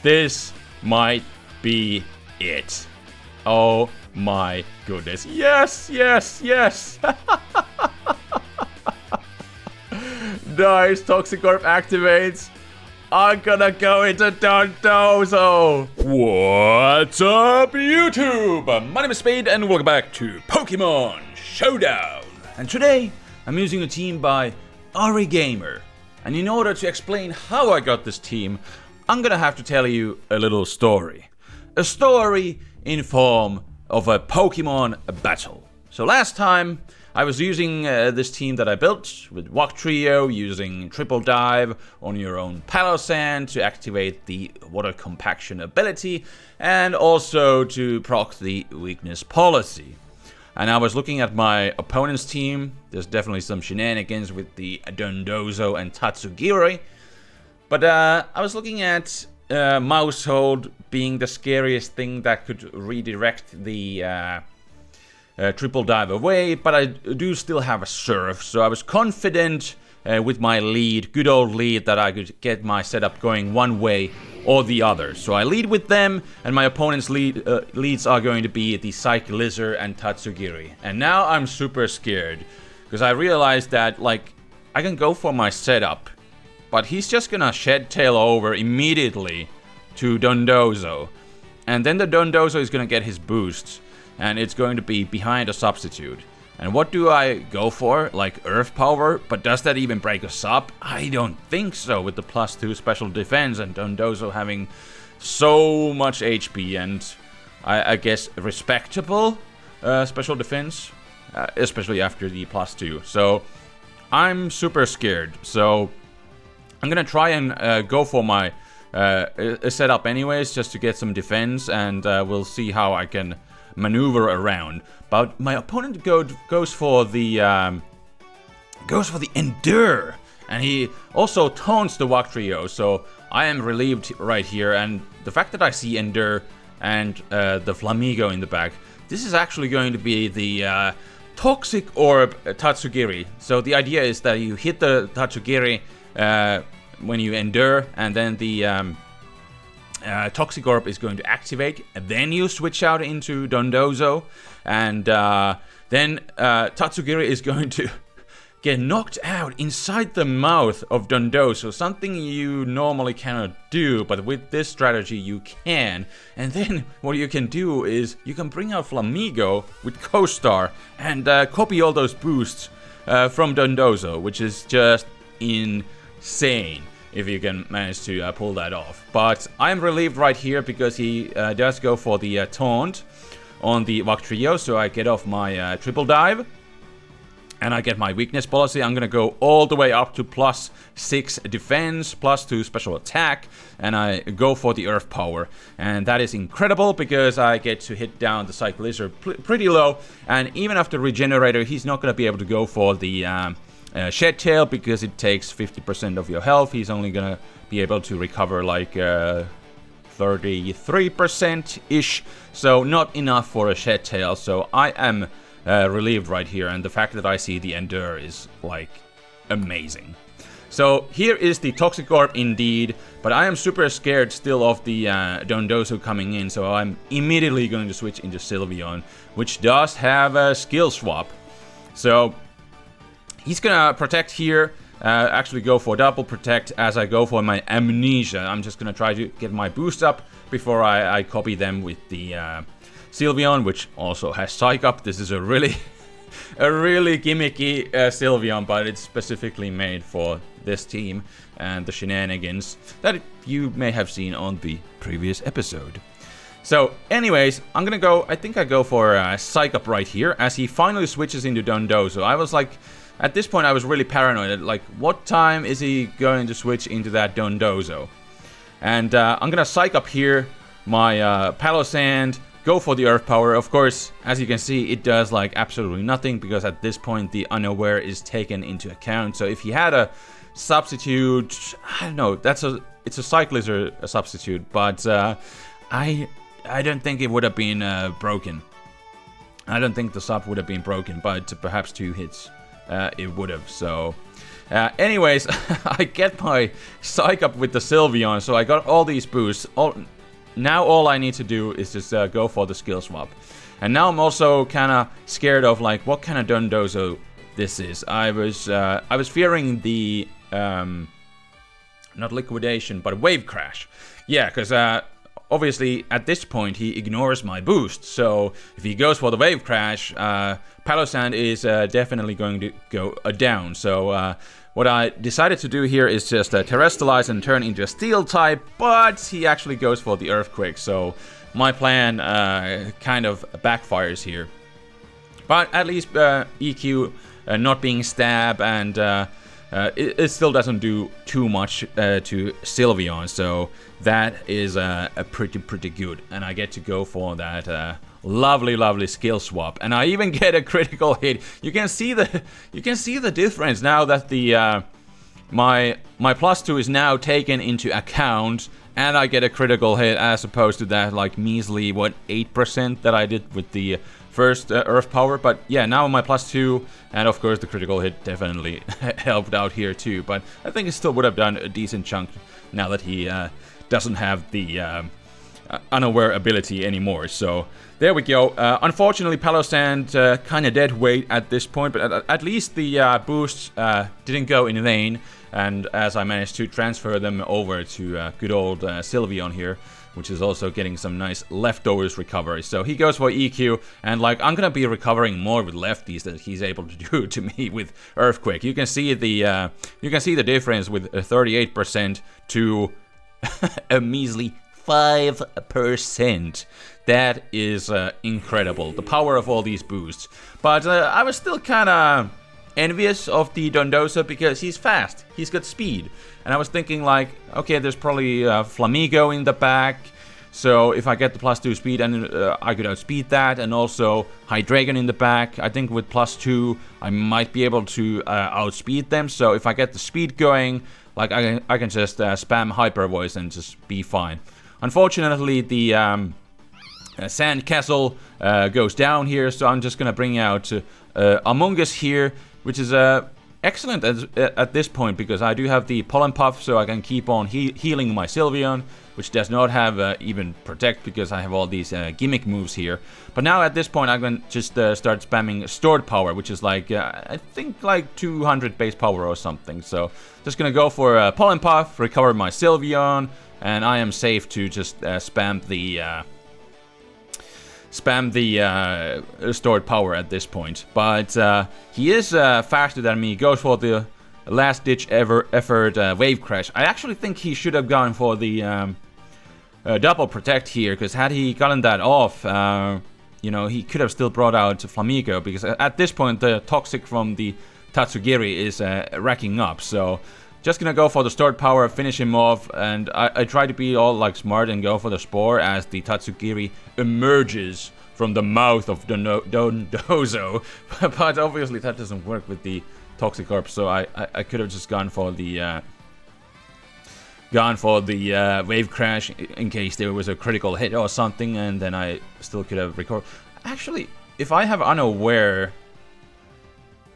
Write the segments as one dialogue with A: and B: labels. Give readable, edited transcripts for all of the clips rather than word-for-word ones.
A: This might be it. Oh my goodness. Yes, yes, yes. Nice. Toxic Orb activates. I'm gonna go into Dondozo. What's up, YouTube? My name is Spade and welcome back to Pokemon Showdown. And today, I'm using a team by Ari Gamer. And in order to explain how I got this team, I'm gonna have to tell you a little story. A story in form of a Pokemon battle. So last time, I was using this team that I built with Wugtrio, using Triple Dive on your own Palossand to activate the Water Compaction ability, and also to proc the Weakness policy. And I was looking at my opponent's team. There's definitely some shenanigans with the Dondozo and TATSUGIRI. But I was looking at Mousehold being the scariest thing that could redirect the Triple Dive away, but I do still have a Surf, so I was confident with my lead, good old lead, that I could get my setup going one way or the other. So I lead with them, and my opponent's leads are going to be the Psych Lizard and TATSUGIRI. And now I'm super scared, because I realized that, like, I can go for my setup, but he's just gonna Shed Tail over immediately to Dondozo. And then the Dondozo is gonna get his boosts, and it's going to be behind a substitute. And what do I go for? Like Earth Power? But does that even break us up? I don't think so, with the +2 special defense and Dondozo having so much HP and I guess respectable special defense, especially after the +2. So I'm super scared. So I'm gonna try and go for my setup anyways, just to get some defense, and we'll see how I can maneuver around. But my opponent goes for the Endure, and he also taunts the Wugtrio, so I am relieved right here. And the fact that I see Endure and the Flamigo in the back, this is actually going to be the Toxic Orb TATSUGIRI. So the idea is that you hit the TATSUGIRI when you Endure, and then the Toxic Orb is going to activate, and then you switch out into Dondozo, and then TATSUGIRI is going to get knocked out inside the mouth of Dondozo, something you normally cannot do, but with this strategy you can. And then what you can do is you can bring out Flamigo with Co-Star and copy all those boosts from Dondozo, which is just insane if you can manage to pull that off. But I'm relieved right here because he does go for the taunt on the Wugtrio, so I get off my Triple Dive and I get my Weakness policy. I'm gonna go all the way up to +6 defense, +2 special attack, and I go for the Earth Power. And that is incredible because I get to hit down the Psych Lizard pretty low, and even after Regenerator, he's not gonna be able to go for the Shed Tail because it takes 50% of your health. He's only gonna be able to recover like 33%-ish, so not enough for a Shed Tail. So I am relieved right here, and the fact that I see the Endure is like amazing. So here is the Toxic Orb indeed, but I am super scared still of the Dondozo coming in, so I'm immediately going to switch into Sylveon, which does have a skill swap. So he's gonna protect here, actually go for double protect as I go for my Amnesia. I'm just gonna try to get my boost up before I copy them with the Sylveon, which also has Psych Up. This is a really gimmicky Sylveon, but it's specifically made for this team and the shenanigans that you may have seen on the previous episode. So anyways, I'm gonna go, I think I go for Psych Up right here as he finally switches into Dondozo. I was like, at this point I was really paranoid, like what time is he going to switch into that Dondozo? And I'm gonna Psych Up here my Palossand, go for the Earth Power. Of course, as you can see, it does like absolutely nothing because at this point the Unaware is taken into account. So if he had a substitute, I don't know, it's a Psych Lizard substitute, but I don't think it would have been broken. I don't think the sub would have been broken, but perhaps 2 hits it would have. So Anyways, I get my psych up with the Sylveon, so I got all these boosts. Now all I need to do is just go for the skill swap. And now I'm also kind of scared of like what kind of Dondozo this is. I was fearing the not liquidation, but wave crash. Yeah, because obviously at this point he ignores my boost. So if he goes for the wave crash, Palossand is definitely going to go down. So what I decided to do here is just terrestrialize and turn into a steel type, but he actually goes for the earthquake. So my plan kind of backfires here. But at least EQ not being stab, and it still doesn't do too much to Sylveon, so that is pretty good. And I get to go for that lovely skill swap, and I even get a critical hit. You can see the difference now that the my +2 is now taken into account, and I get a critical hit as opposed to that like measly 8% that I did with the first Earth Power. But yeah, now my +2, and of course the critical hit definitely helped out here too. But I think he still would have done a decent chunk now that he doesn't have the unaware ability anymore. So there we go. Unfortunately, Palossand kind of dead weight at this point, but at least the boosts didn't go in vain. And as I managed to transfer them over to good old Sylveon here, which is also getting some nice leftovers recovery. So he goes for EQ, and like I'm gonna be recovering more with lefties than he's able to do to me with Earthquake. You can see the difference with 38% to a measly 5%. That is incredible. The power of all these boosts. But I was still kind of envious of the Dondozo because he's fast, he's got speed, and I was thinking like, okay, there's probably Flamigo in the back, so if I get the +2 speed, and I could outspeed that, and also Hydreigon in the back, I think with +2 I might be able to outspeed them. So if I get the speed going, like I can just spam Hyper Voice and just be fine. Unfortunately, the Sand Castle goes down here, so I'm just gonna bring out Among Us here, which is excellent at this point because I do have the Pollen Puff, so I can keep on healing my Sylveon, which does not have even Protect because I have all these gimmick moves here. But now at this point I'm going to just start spamming Stored Power, which is like, I think like 200 base power or something. So just going to go for Pollen Puff, recover my Sylveon, and I am safe to just spam the stored power at this point. But he is faster than me. Goes for the last-ditch effort Wave Crash. I actually think he should have gone for the double Protect here, because had he gotten that off, you know, he could have still brought out Flamigo, because at this point the Toxic from the TATSUGIRI is racking up. So just gonna go for the stored power, finish him off, and I try to be all like smart and go for the Spore as the TATSUGIRI emerges from the mouth of Dondozo. But obviously that doesn't work with the Toxic Orb, so I could have just gone for the Wave Crash in case there was a critical hit or something, and then I still could have recovered. Actually, if I have Unaware,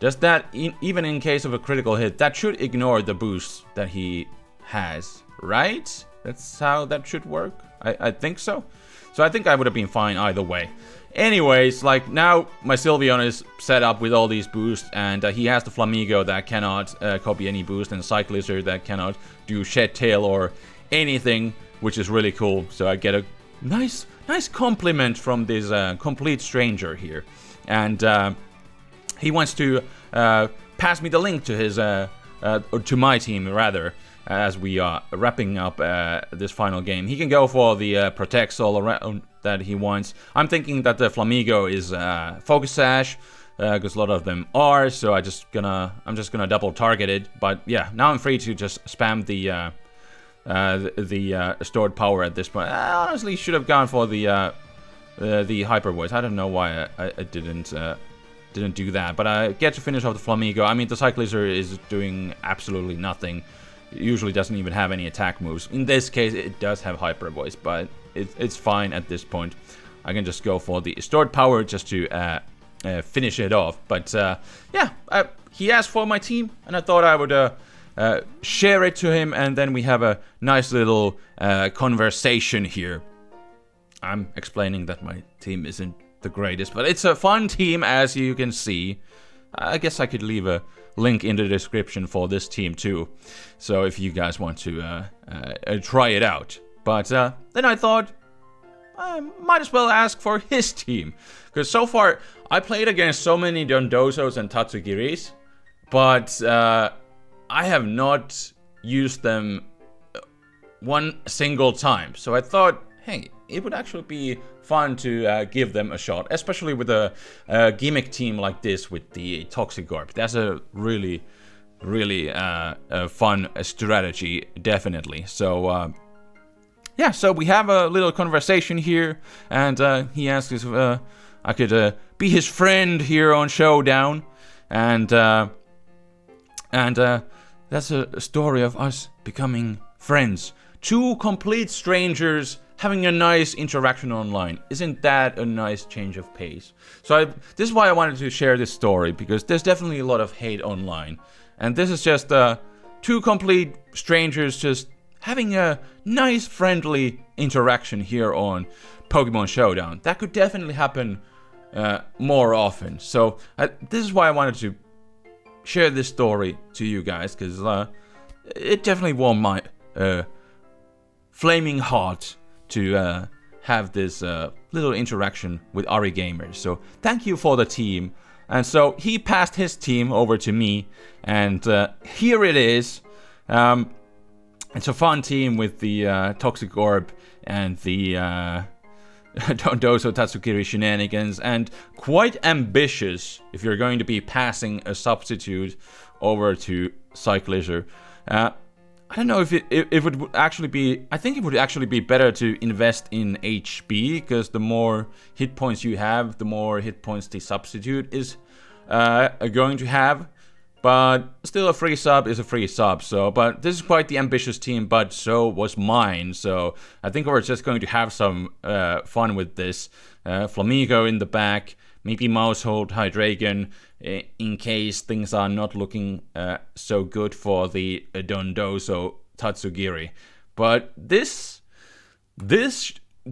A: does that, even in case of a critical hit, that should ignore the boost that he has, right? That's how that should work? I think so. So I think I would have been fine either way. Anyways, like now my Sylveon is set up with all these boosts, and he has the Flamigo that cannot copy any boost, and Cyclizar that cannot do Shed Tail or anything, which is really cool. So I get a nice compliment from this complete stranger here. And he wants to pass me the link to his, or to my team rather, as we are wrapping up this final game. He can go for the Protects all around that he wants. I'm thinking that the Flamigo is Focus Sash, because a lot of them are, so I'm just gonna double target it. But yeah, now I'm free to just spam the stored power at this point. I honestly should have gone for the Hyper Voice. I don't know why I didn't do that, but I get to finish off the Flamigo. I mean, the Cyclizar is doing absolutely nothing. It usually doesn't even have any attack moves. In this case, it does have Hyper Voice, but it's fine at this point. I can just go for the stored power just to finish it off. But yeah, he asked for my team, and I thought I would share it to him, and then we have a nice little conversation here. I'm explaining that my team isn't the greatest, but it's a fun team, as you can see. I guess I could leave a link in the description for this team too, so if you guys want to try it out. But then I thought I might as well ask for his team, because so far I played against so many Dondozos and Tatsugiris, but I have not used them one single time. So I thought, hey, it would actually be fun to give them a shot, especially with a gimmick team like this with the Toxic Orb. That's a really fun strategy, definitely. So yeah, so we have a little conversation here, and he asked if I could be his friend here on Showdown, and that's a story of us becoming friends. Two complete strangers having a nice interaction online. Isn't that a nice change of pace? So this is why I wanted to share this story, because there's definitely a lot of hate online, and this is just two complete strangers just having a nice friendly interaction here on Pokemon Showdown. That could definitely happen more often. So this is why I wanted to share this story to you guys, because it definitely warmed my flaming heart to have this little interaction with Ari Gamers. So thank you for the team. And so he passed his team over to me, and here it is. It's a fun team with the Toxic Orb and the Dondozo Tatsugiri shenanigans, and quite ambitious if you're going to be passing a substitute over to Cyclizar. I don't know if it would actually be... I think it would actually be better to invest in HP, because the more hit points you have, the more hit points the substitute is going to have. But still, a free sub is a free sub. So, but this is quite the ambitious team, but so was mine. So I think we're just going to have some fun with this. Flamigo in the back, maybe Mousehold, Hydreigon, in case things are not looking so good for the Dondozo Tatsugiri. But this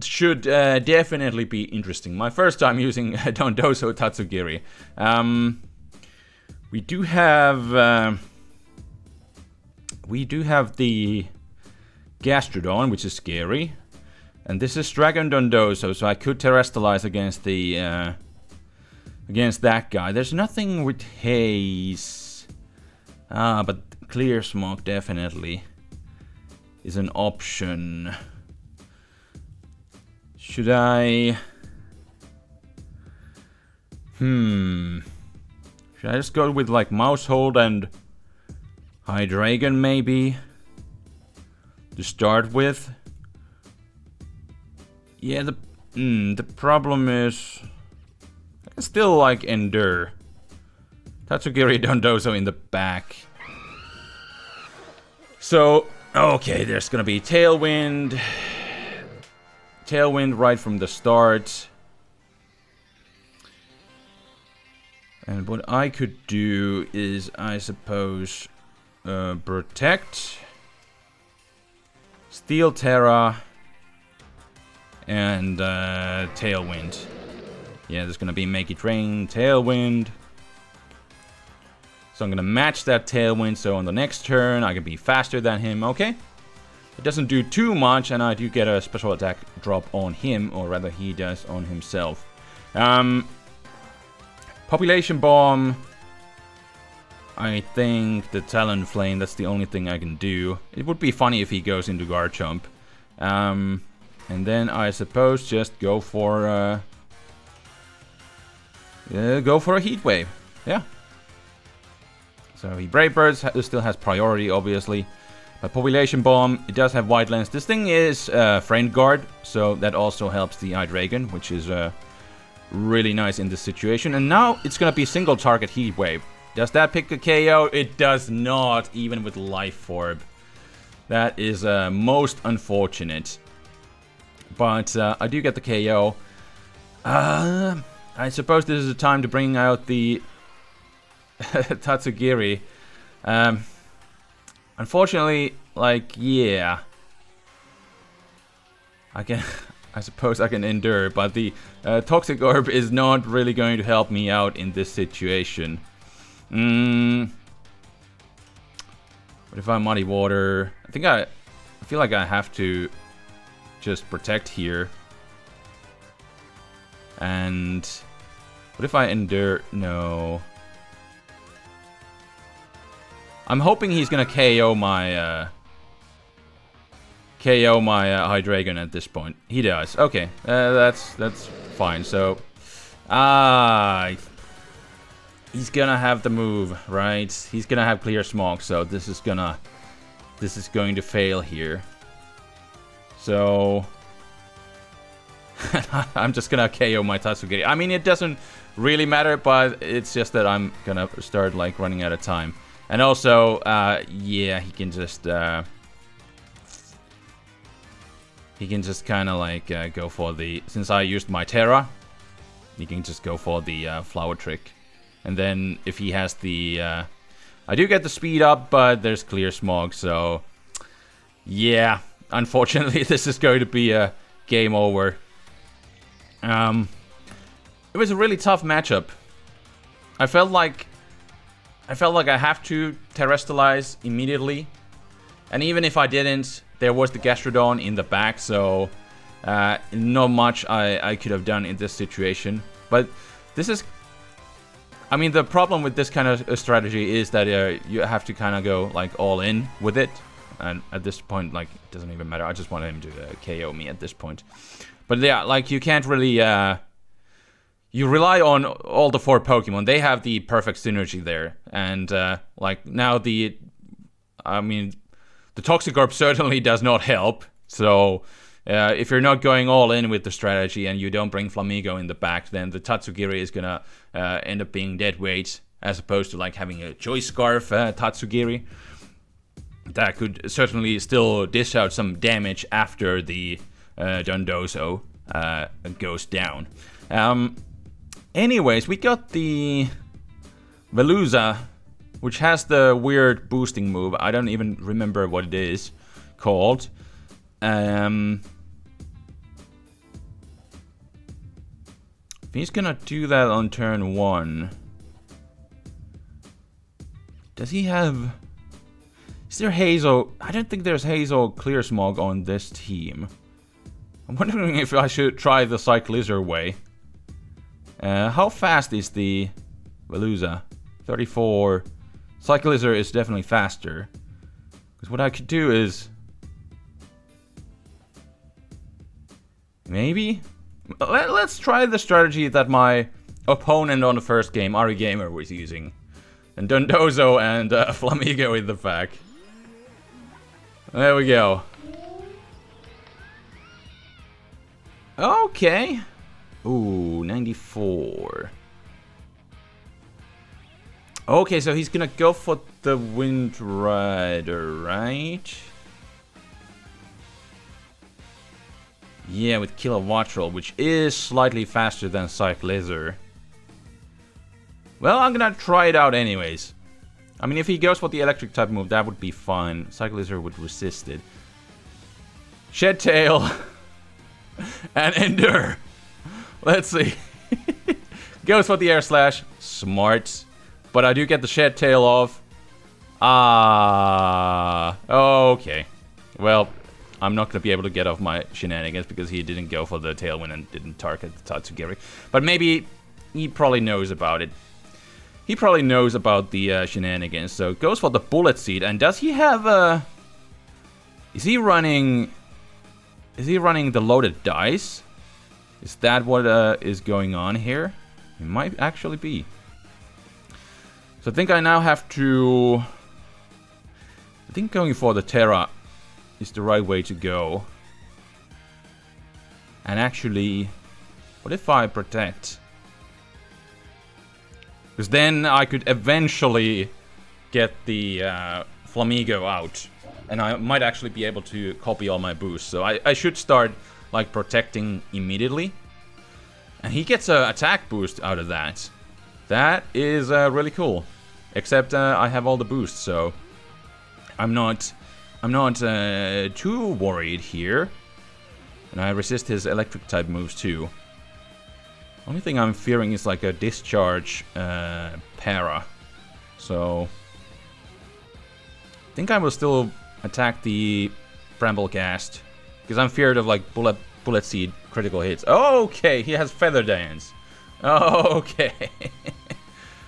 A: should definitely be interesting. My first time using Dondozo Tatsugiri. We do have the Gastrodon, which is scary, and this is Dragon Dondozo, so I could Terrestrialize against the against that guy. There's nothing with Haze, but Clear Smoke definitely is an option. Should I? Should I just go with like Mousehold and Hydreigon maybe to start with? Yeah, the problem is I can still like endure. Tatsugiri Dondozo in the back. So okay, there's gonna be Tailwind right from the start. And what I could do is, I suppose, Protect, Steel Terra, and Tailwind. Yeah, there's gonna be Make It Rain, Tailwind. So I'm gonna match that Tailwind, so on the next turn I can be faster than him, okay? It doesn't do too much, and I do get a special attack drop on him, or rather he does on himself. Population Bomb. I think the Talonflame, that's the only thing I can do. It would be funny if he goes into Garchomp. And then I suppose just go for a Heat Wave. Yeah. So he Brave Birds still has priority, obviously. But Population Bomb, it does have Wide Lens. This thing is Friend Guard, so that also helps the Hydreigon, which is really nice in this situation. And now it's gonna be single target Heat Wave. Does that pick a KO? It does not, even with Life Orb. That is most unfortunate. But I do get the KO. I suppose this is the time to bring out the TATSUGIRI. Unfortunately, like, yeah. I suppose I can endure, but the Toxic Orb is not really going to help me out in this situation. What if I Muddy Water? I feel like I have to just protect here. And what if I endure? No. I'm hoping he's gonna KO my Hydreigon at this point. He does. Okay, that's fine. So, he's gonna have the move, right? He's gonna have Clear Smog, so this is going to fail here. So, I'm just gonna KO my TATSUGIRI. I mean, it doesn't really matter, but it's just that I'm gonna start like running out of time. And also, yeah, he can just kind of like go for the... Since I used my Terra, he can just go for the Flower Trick. And then if he has the... I do get the speed up, but there's Clear Smog, so... Yeah, unfortunately, this is going to be a game over. It was a really tough matchup. I felt like I have to Terrestrialize immediately. And even if I didn't, there was the Gastrodon in the back, so not much I could have done in this situation. But this is... I mean, the problem with this kind of strategy is that you have to kind of go like all in with it. And at this point, like, it doesn't even matter. I just want him to KO me at this point. But yeah, like, you can't really... you rely on all the 4 Pokemon. They have the perfect synergy there. And, like, now the... I mean, the Toxic Orb certainly does not help. So, if you're not going all in with the strategy and you don't bring Flamigo in the back, then the TATSUGIRI is gonna end up being dead weight, as opposed to, like, having a Choice Scarf TATSUGIRI. That could certainly still dish out some damage after the Dondozo goes down. Anyways, we got the Veluza, which has the weird boosting move. I don't even remember what it is called. He's gonna do that on turn 1. Does he have... Is there Hazel? I don't think there's Hazel Clear Smog on this team. I'm wondering if I should try the Cyclizar way. How fast is the Veluza? 34. Cyclizar is definitely faster. Because what I could do is... Maybe? Let's try the strategy that my opponent on the first game, Ari Gamer, was using. And Dondozo and Flamigo in the back. There we go. Okay. Ooh, 94. Okay, so he's gonna go for the Wind Rider, right? Yeah, with Kilowattrel, which is slightly faster than Cyclizar. Well, I'm gonna try it out anyways. I mean, if he goes for the electric type move, that would be fine. Cyclizar would resist it. Shed Tail. And Endure. Let's see. Goes for the Air Slash. Smart. But I do get the Shed Tail off. Okay. Well, I'm not going to be able to get off my shenanigans because he didn't go for the Tailwind and didn't target the TATSUGIRI. But maybe he probably knows about it. He probably knows about the shenanigans, so goes for the Bullet Seed. And does he have a... Is he running the loaded dice? Is that what is going on here? It might actually be. So I think I now have to... I think going for the Terra is the right way to go. And actually... What if I protect? Because then I could eventually get the Flamigo out. And I might actually be able to copy all my boosts. So I should start like protecting immediately. And he gets an attack boost out of that. That is really cool. Except I have all the boosts, so I'm not too worried here. And I resist his electric type moves too. Only thing I'm fearing is like a discharge para. So I think I will still attack the Bramblegast, because I'm feared of like bullet seed critical hits. Okay, he has Feather Dance. Okay.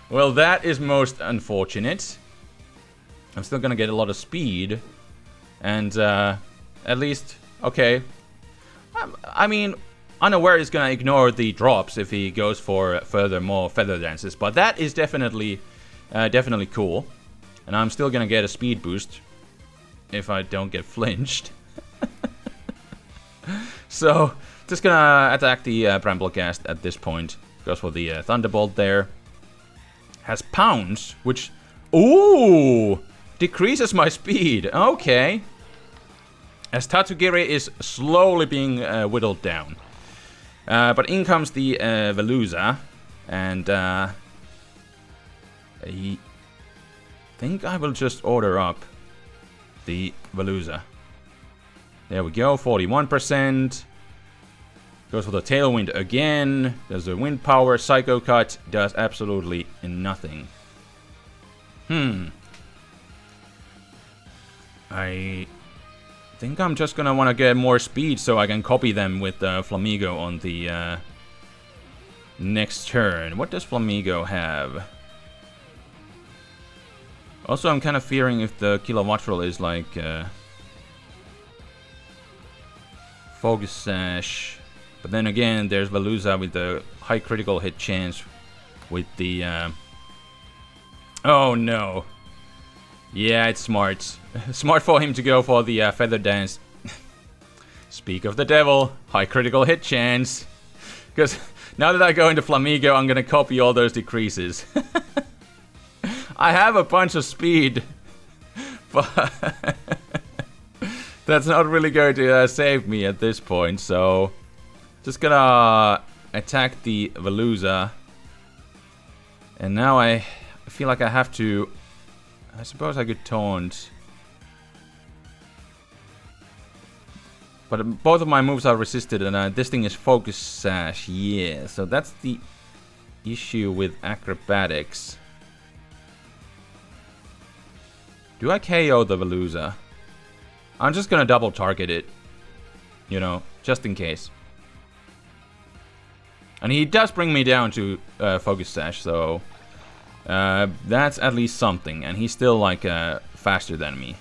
A: Well, that is most unfortunate. I'm still gonna get a lot of speed. And at least, okay. I mean, Unaware is gonna ignore the drops if he goes for more Feather Dances. But that is definitely cool. And I'm still gonna get a speed boost if I don't get flinched. So, just gonna attack the Bramblegast at this point. Goes for the Thunderbolt there. Has Pounce, which... Ooh! Decreases my speed. Okay. As TATSUGIRI is slowly being whittled down. But in comes the Veluza. And I think I will just order up the Veluza. There we go, 41%. Goes for the Tailwind again. Does the Wind Power. Psycho Cut does absolutely nothing. I think I'm just gonna want to get more speed so I can copy them with Flamigo on the next turn. What does Flamigo have? Also, I'm kind of fearing if the Kilowattrel is like Focus Sash. But then again, there's Veluza with the high critical hit chance with the... Oh no. Yeah, it's smart. Smart for him to go for the Feather Dance. Speak of the devil, high critical hit chance. Because now that I go into Flamigo, I'm gonna copy all those decreases. I have a bunch of speed, but that's not really going to save me at this point, so just gonna attack the Veluza. And now I feel like I have to... I suppose I could taunt. But both of my moves are resisted, and this thing is Focus Sash. Yeah, so that's the issue with Acrobatics. Do I KO the Veluza? I'm just gonna double target it. You know, just in case. And he does bring me down to Focus Sash, so... that's at least something. And he's still, like, faster than me.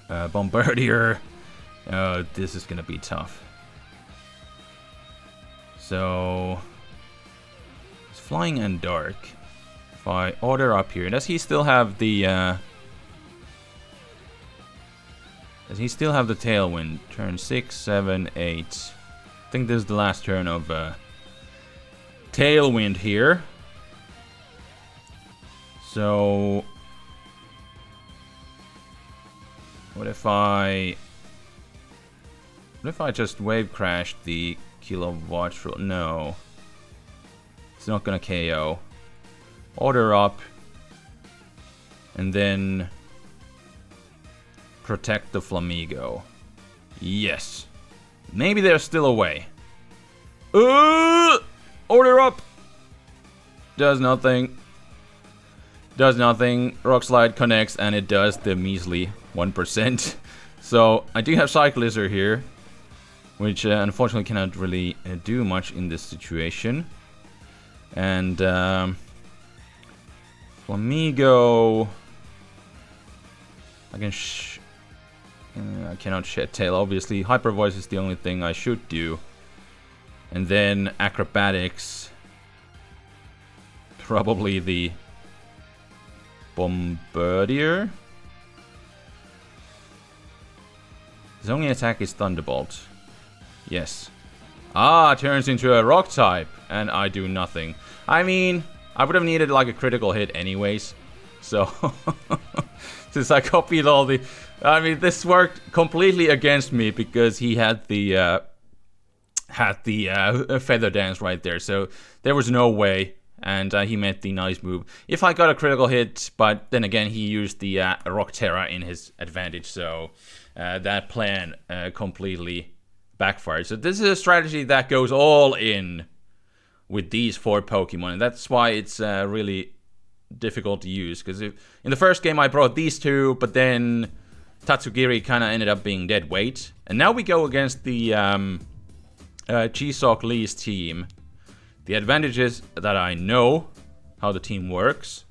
A: Bombardier. This is gonna be tough. So... It's Flying and Dark. If I order up here, does he still have the Tailwind? Turn 6, 7, 8. I think this is the last turn of Tailwind here. So what if I just Wave Crash the Kilowattrel? No. It's not gonna KO. Order up, and then protect the Flamigo. Yes. Maybe there's still a way. Order up! Does nothing. Does nothing. Rock Slide connects, and it does the measly 1%. So, I do have Cyclizer here, which unfortunately cannot really do much in this situation. And, Flamigo... I cannot shed tail, obviously. Hyper Voice is the only thing I should do. And then Acrobatics. Probably the Bombardier. His only attack is Thunderbolt. Yes. Ah, turns into a rock type. And I do nothing. I mean, I would have needed like a critical hit anyways. So, since I copied all the... I mean, this worked completely against me because he had the Feather Dance right there. So, there was no way. and he made the nice move. If I got a critical hit, but then again, he used the Rock Terra in his advantage, so that plan completely backfired. So this is a strategy that goes all in with these 4 Pokemon, and that's why it's really difficult to use. Because in the first game I brought these 2, but then Tatsugiri kind of ended up being dead weight. And now we go against the Chisok Lee's team. The advantage is that I know how the team works,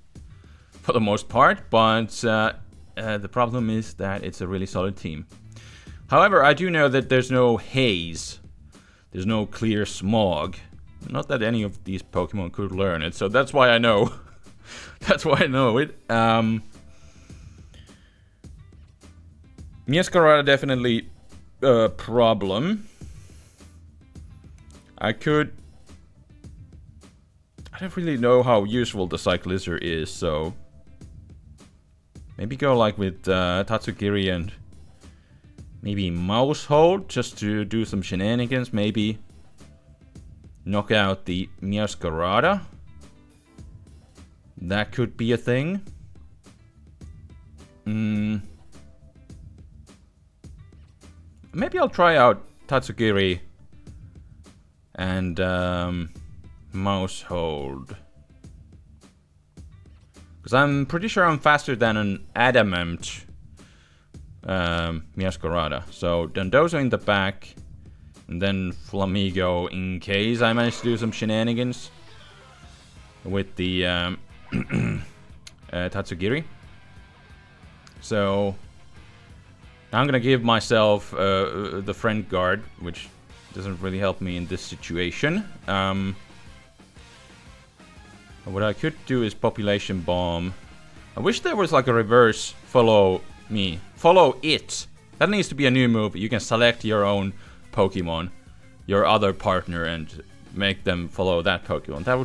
A: for the most part, but the problem is that it's a really solid team. However, I do know that there's no haze, there's no clear smog. Not that any of these Pokemon could learn it, so that's why I know. That's why I know it. Miascarada definitely a problem. I don't really know how useful the Cyclizar is, so maybe go like with Tatsugiri and maybe Mousehold just to do some shenanigans. Maybe knock out the Miascarada. That could be a thing. Maybe I'll try out Tatsugiri and Mousehold. Because I'm pretty sure I'm faster than an Adamant Miascarada. So Dondozo in the back, and then Flamigo in case I manage to do some shenanigans with the Tatsugiri. So I'm gonna give myself the friend guard, which doesn't really help me in this situation. What I could do is population bomb. I wish there was like a reverse follow me. Follow it. That needs to be a new move. You can select your own Pokemon, your other partner, and make them follow that Pokemon. That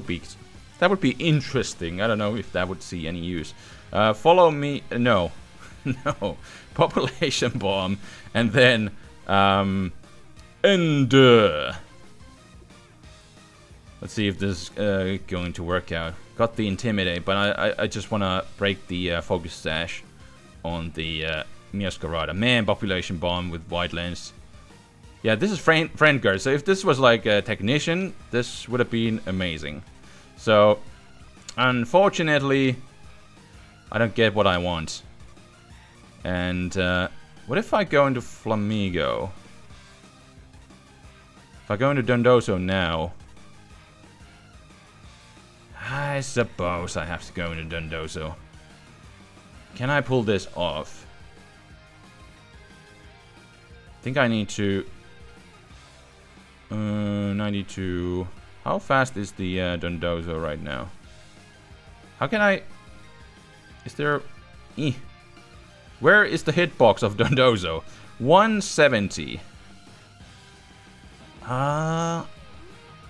A: would be interesting. I don't know if that would see any use. Follow me. No. No. Population bomb. And then endure. Let's see if this is going to work out. Got the Intimidate, but I just want to break the Focus Sash on the Miascarada. Man, Population Bomb with Wide Lens. Yeah, this is friend guard. So if this was like a Technician, this would have been amazing. So, unfortunately, I don't get what I want. And what if I go into Flamigo? If I go into Dondozo now, I suppose I have to go into Dondozo. Can I pull this off? I think I need to 92. How fast is the Dondozo right now? How can I... Is there... Where is the hitbox of Dondozo? 170.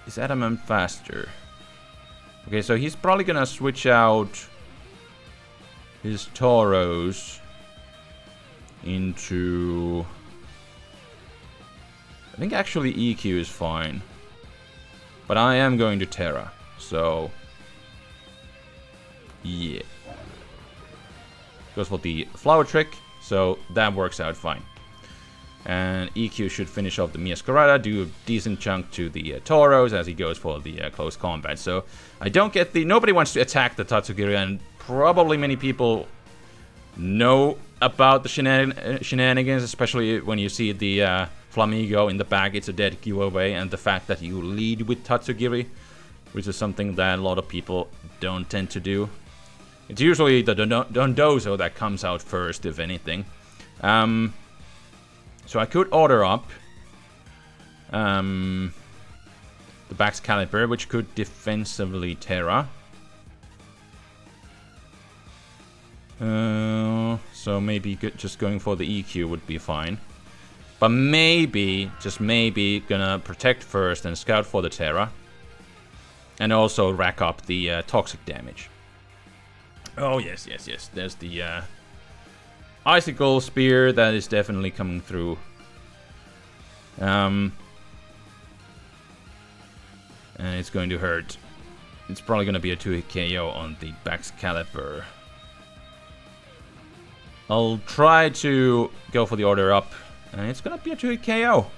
A: Is Adamant faster? Okay, so he's probably gonna switch out his Tauros into... I think actually EQ is fine. But I am going to Terra, so... yeah. Goes for the Flower Trick, so that works out fine. And EQ should finish off the Miascarada, do a decent chunk to the Tauros as he goes for the close combat. So I don't get the... Nobody wants to attack the Tatsugiri, and probably many people know about the shenanigans, especially when you see the Flamigo in the back. It's a dead giveaway, and the fact that you lead with Tatsugiri, which is something that a lot of people don't tend to do. It's usually the Dondozo that comes out first, if anything. So I could order up the Baxcalibur, which could defensively Terra. So maybe just going for the EQ would be fine. But maybe, just maybe, gonna protect first and scout for the Terra. And also rack up the toxic damage. Oh, yes, yes, yes. There's the Icicle Spear that is definitely coming through. And it's going to hurt. It's probably gonna be a 2-hit KO on the Excalibur. I'll try to go for the order up, and it's gonna be a 2-hit KO.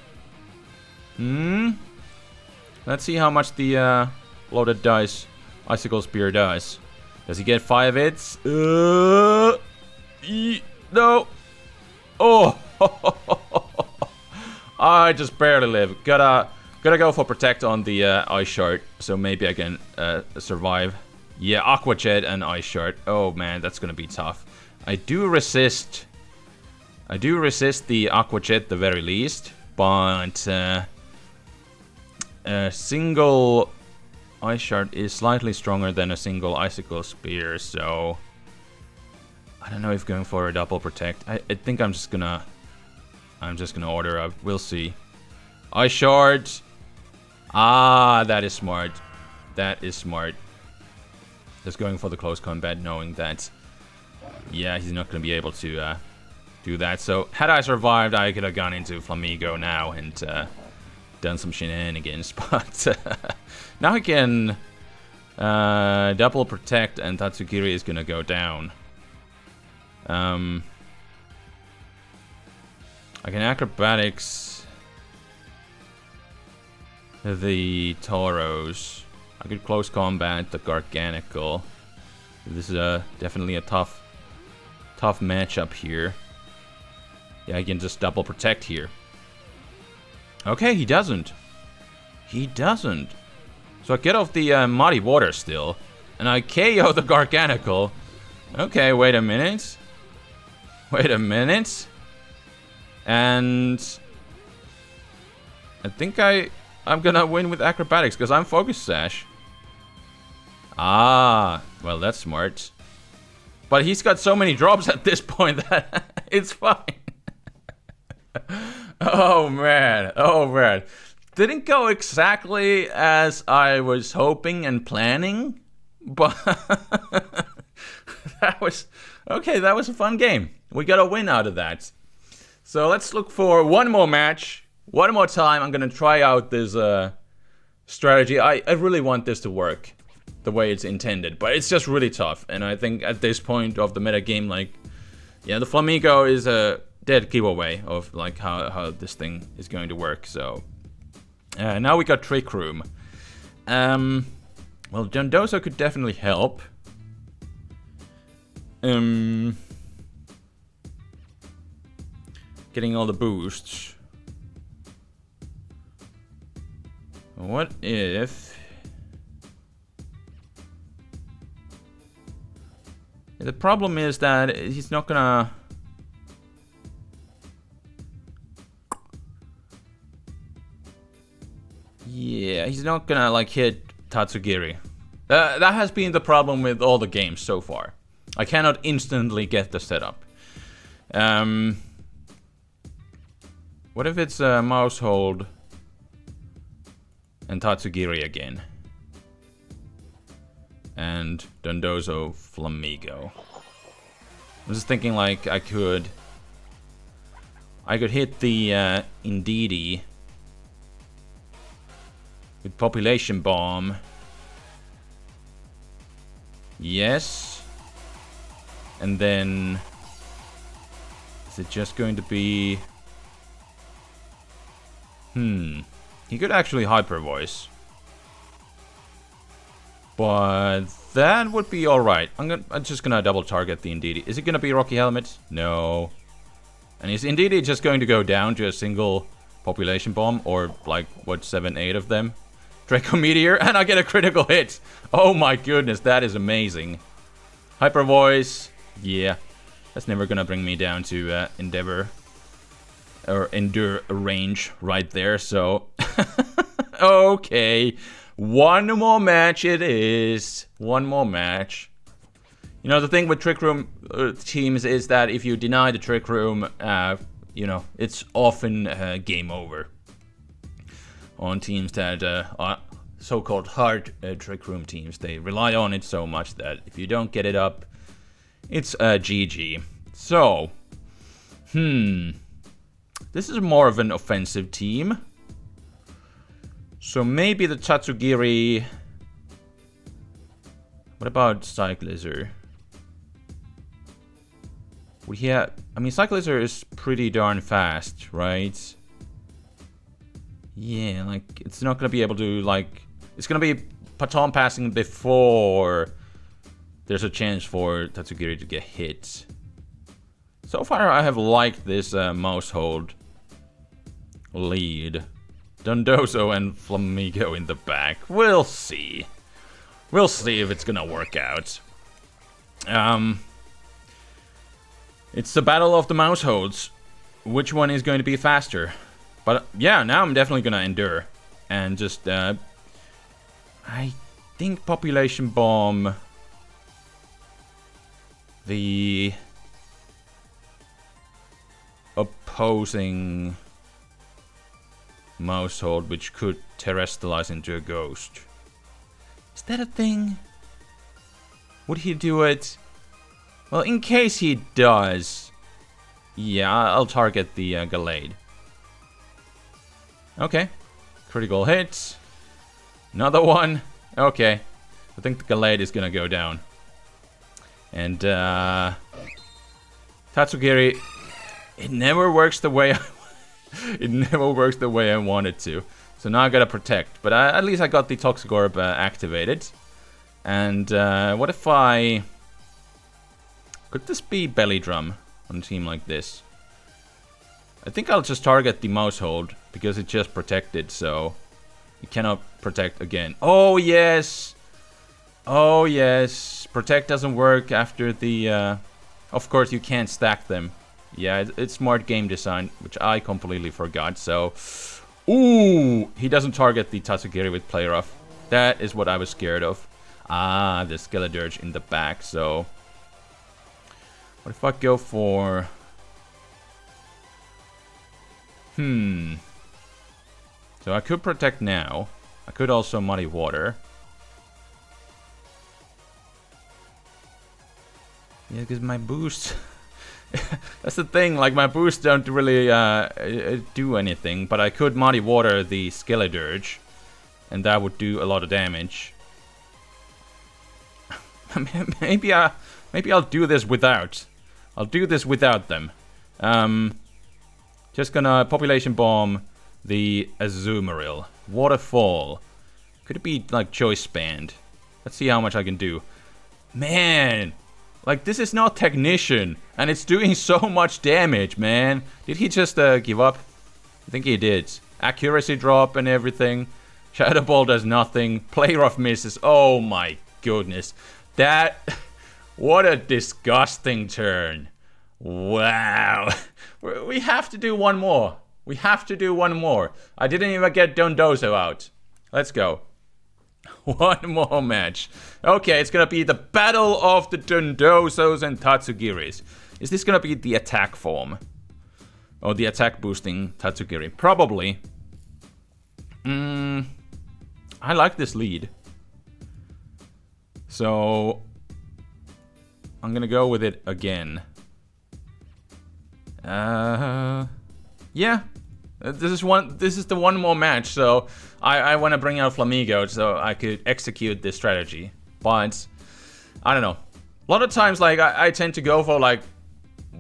A: Let's see how much the loaded dice Icicle Spear does. Does he get 5 hits? No. Oh. I just barely live. Gotta go for Protect on the Ice Shard, so maybe I can survive. Yeah, Aqua Jet and Ice Shard. Oh man, that's gonna be tough. I do resist the Aqua Jet the very least, but a single Ice Shard is slightly stronger than a single Icicle Spear, so I don't know if going for a double Protect. I think I'm just gonna order up. We'll see. Ice Shard. Ah, that is smart. That is smart. Just going for the close combat, knowing that, yeah, he's not gonna be able to do that. So had I survived, I could have gone into Flamigo now and done some shenanigans. But now I can double Protect, and TATSUGIRI is gonna go down. I can Acrobatics the Tauros. I could Close Combat the Garganical. This is definitely a tough matchup here. Yeah, I can just double Protect here. Okay, he doesn't. He doesn't. So I get off the Muddy Water still, and I KO the Garganical. Okay, wait a minute. Wait a minute. And I think I'm gonna win with Acrobatics because I'm Focus Sash. Ah, well, that's smart. But he's got so many drops at this point that it's fine. Oh man, oh man. Didn't go exactly as I was hoping and planning, but that was okay. That was a fun game. We got a win out of that. So let's look for one more match. One more time. I'm gonna try out this strategy. I really want this to work the way it's intended, but it's just really tough. And I think at this point of the meta game, like, yeah, the Flamigo is a dead giveaway of like how this thing is going to work. So now we got Trick Room. Well, Dondozo could definitely help. Getting all the boosts. What if... The problem is that he's not gonna... Yeah, he's not gonna like hit TATSUGIRI. That has been the problem with all the games so far. I cannot instantly get the setup. What if it's a mouse hold and TATSUGIRI again? And Dondozo Flamigo. I'm just thinking like I could hit the Indeedee with Population Bomb. Yes. And then is it just going to be... He could actually Hyper Voice. But that would be alright. I'm just gonna double target the Indeedee. Is it gonna be Rocky Helmet? No. And is Indeedee just going to go down to a single Population Bomb? Or like, what, 7, 8 of them? Draco Meteor, and I get a critical hit! Oh my goodness, that is amazing. Hyper Voice. Yeah. That's never gonna bring me down to Endeavor. Or Endure range right there, so... Okay. One more match it is. One more match. You know, the thing with Trick Room teams is that if you deny the Trick Room, you know, it's often game over. On teams that are so-called hard Trick Room teams. They rely on it so much that if you don't get it up, it's GG. So, this is more of an offensive team. So maybe the TATSUGIRI What about Cyclizer? Would he have... I mean, Cyclizer is pretty darn fast, right? Yeah, like, it's not gonna be able to, like... It's gonna be baton passing before there's a chance for Tatsugiri to get hit. So far, I have liked this mouse hold lead. Dondozo and Flamigo in the back. We'll see. We'll see if it's gonna work out. It's the battle of the mouse holds. Which one is going to be faster? But yeah, now I'm definitely gonna endure. And just, I think Population Bomb... the... opposing... mouse hold, which could terrestrialize into a ghost. Is that a thing? Would he do it? Well, in case he does... yeah, I'll target the Gallade. Okay. Critical hit. Another one. Okay. I think the Gallade is gonna go down. And, Tatsugiri... it never works the way it never works the way I want it to. So now I gotta protect. But at least I got the Toxic Orb activated. And what if I... could this be Belly Drum on a team like this? I think I'll just target the mouse hold. Because it just protected, so... you cannot protect again. Oh, yes! Oh, yes. Protect doesn't work after the... of course, you can't stack them. Yeah, it's smart game design, which I completely forgot, so... ooh! He doesn't target the Tatsugiri with Play Rough. That is what I was scared of. Ah, the Skeledirge in the back, so... what if I go for... So I could protect now. I could also Muddy Water. Yeah, because my boost... that's the thing, like my boosts don't really do anything, but I could Muddy Water the Skeledirge, and that would do a lot of damage. maybe I'll do this without. I'll do this without them. Just gonna Population Bomb the Azumarill. Waterfall. Could it be like Choice Band? Let's see how much I can do. Man! Like, this is not Technician, and it's doing so much damage, man. Did he just give up? I think he did. Accuracy drop and everything. Shadow Ball does nothing. Play Rough misses. Oh my goodness. That... what a disgusting turn. Wow. We have to do one more. We have to do one more. I didn't even get Dondozo out. Let's go. One more match. Okay, it's gonna be the battle of the Dondozos and Tatsugiris. Is this gonna be the attack form? Or the attack boosting Tatsugiri? Probably. I like this lead. So... I'm gonna go with it again. Yeah. This is the one more match, so I want to bring out Flamigo so I could execute this strategy. But I don't know. A lot of times, like I tend to go for like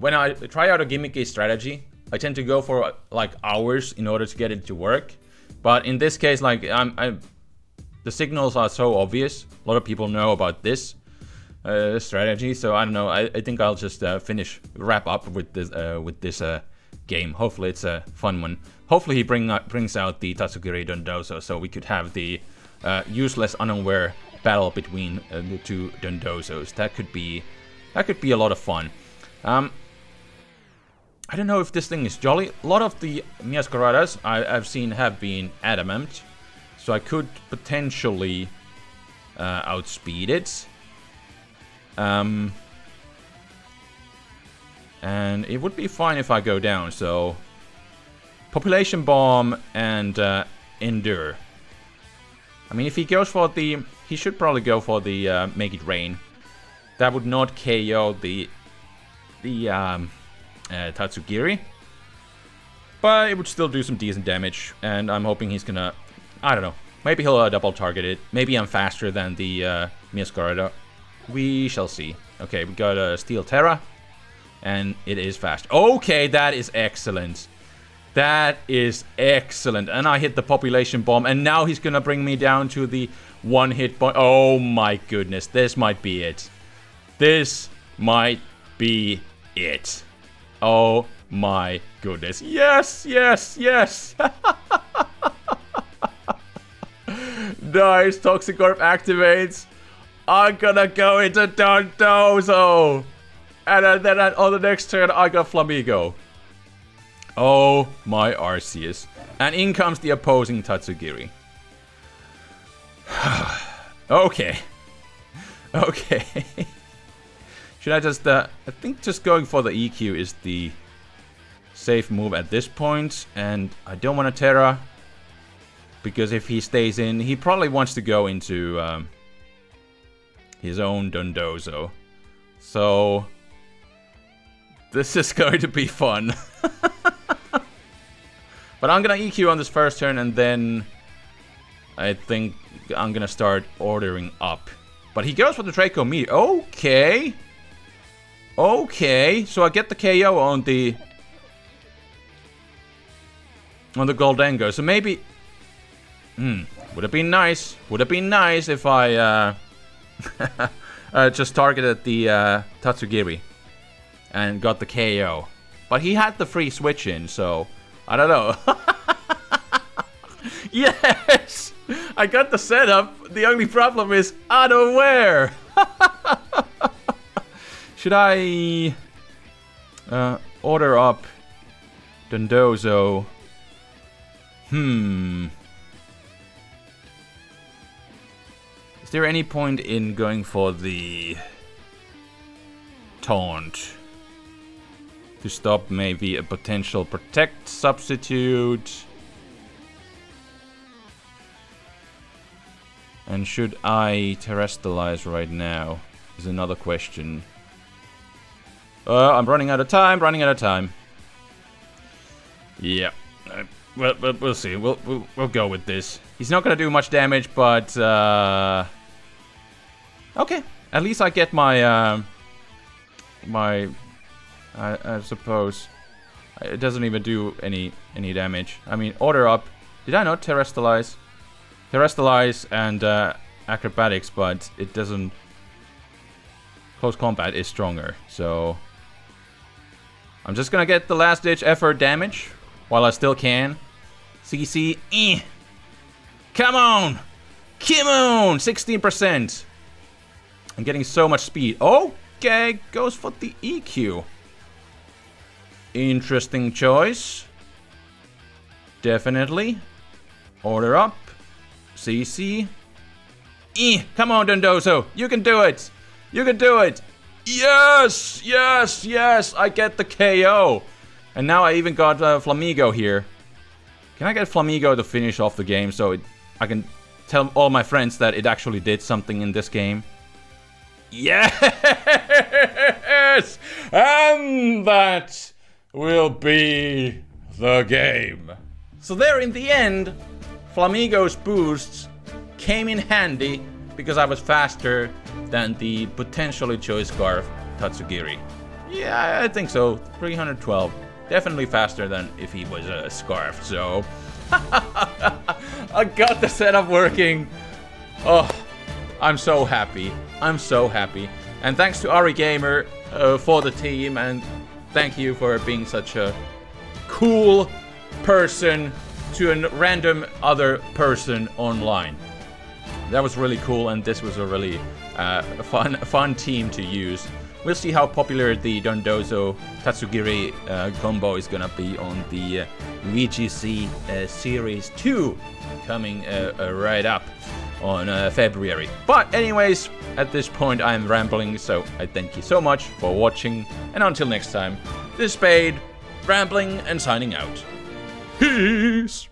A: when I try out a gimmicky strategy, I tend to go for like hours in order to get it to work. But in this case, like the signals are so obvious. A lot of people know about this strategy, so I don't know. I think I'll just wrap up with this game. Hopefully it's a fun one. Hopefully he brings out the Tatsugiri Dondozo so we could have the useless unaware battle between the two Dondozos. That could be a lot of fun. I don't know if this thing is jolly. A lot of the Miascaradas I've seen have been adamant, so I could potentially outspeed it. And it would be fine if I go down, so... Population Bomb and Endure. I mean, if he goes for the... he should probably go for the Make It Rain. That would not KO the Tatsugiri. But it would still do some decent damage, and I'm hoping he's gonna... I don't know. Maybe he'll double target it. Maybe I'm faster than the Miascarada. We shall see. Okay, we got a Steel Terra. And it is fast. Okay, that is excellent. That is excellent. And I hit the population bomb. And now he's gonna bring me down to the 1 hit point. Oh my goodness. This might be it. This might be it. Oh my goodness. Yes, yes, yes. Nice. Toxic Orb activates. I'm gonna go into Dondozo. And then on the next turn, I got Flamigo. Oh my Arceus. And in comes the opposing Tatsugiri. Okay. Okay. Should I just... I think just going for the EQ is the safe move at this point. And I don't want to Terra. Because if he stays in, he probably wants to go into his own Dondozo. So... this is going to be fun. But I'm gonna EQ on this first turn, and then I think I'm gonna start ordering up. But he goes for the Draco Meteor. Okay. Okay. So I get the KO on the Goldengo. So maybe... would have been nice. Would have been nice if I just targeted the Tatsugiri. And got the KO. But he had the free switch in, so... I don't know. Yes! I got the setup. The only problem is unaware. Should I... order up... Dondozo? Is there any point in going for the... taunt? To stop maybe a potential protect substitute. And should I terrestrialize right now? Is another question. I'm running out of time, Yeah. Well, we'll see. We'll go with this. He's not gonna do much damage, but okay. At least I get my I suppose it doesn't even do any damage. I mean, order up. Did I not terrestrialize? Terrestrialize and acrobatics, but it doesn't. Close combat is stronger, so I'm just gonna get the last ditch effort damage while I still can. CC, come on, 16%. I'm getting so much speed. Okay, goes for the EQ. Interesting choice. Definitely. Order up. CC. Come on, Dondozo. You can do it. You can do it. Yes! Yes! Yes! I get the KO. And now I even got Flamigo here. Can I get Flamigo to finish off the game so I can tell all my friends that it actually did something in this game? Yes! And that will be the game. So there in the end, Flamigo's boosts came in handy because I was faster than the potentially Choice Scarf Tatsugiri. Yeah, I think so. 312. Definitely faster than if he was a Scarf, so... I got the setup working. Oh, I'm so happy. I'm so happy. And thanks to Ari Gamer for the team, and thank you for being such a cool person to a random other person online. That was really cool, and this was a really fun team to use. We'll see how popular the Dondozo Tatsugiri combo is gonna be on the VGC Series 2 coming right up on February. But anyways, at this point I'm rambling, so I thank you so much for watching, and until next time, this is Spade, rambling and signing out. Peace!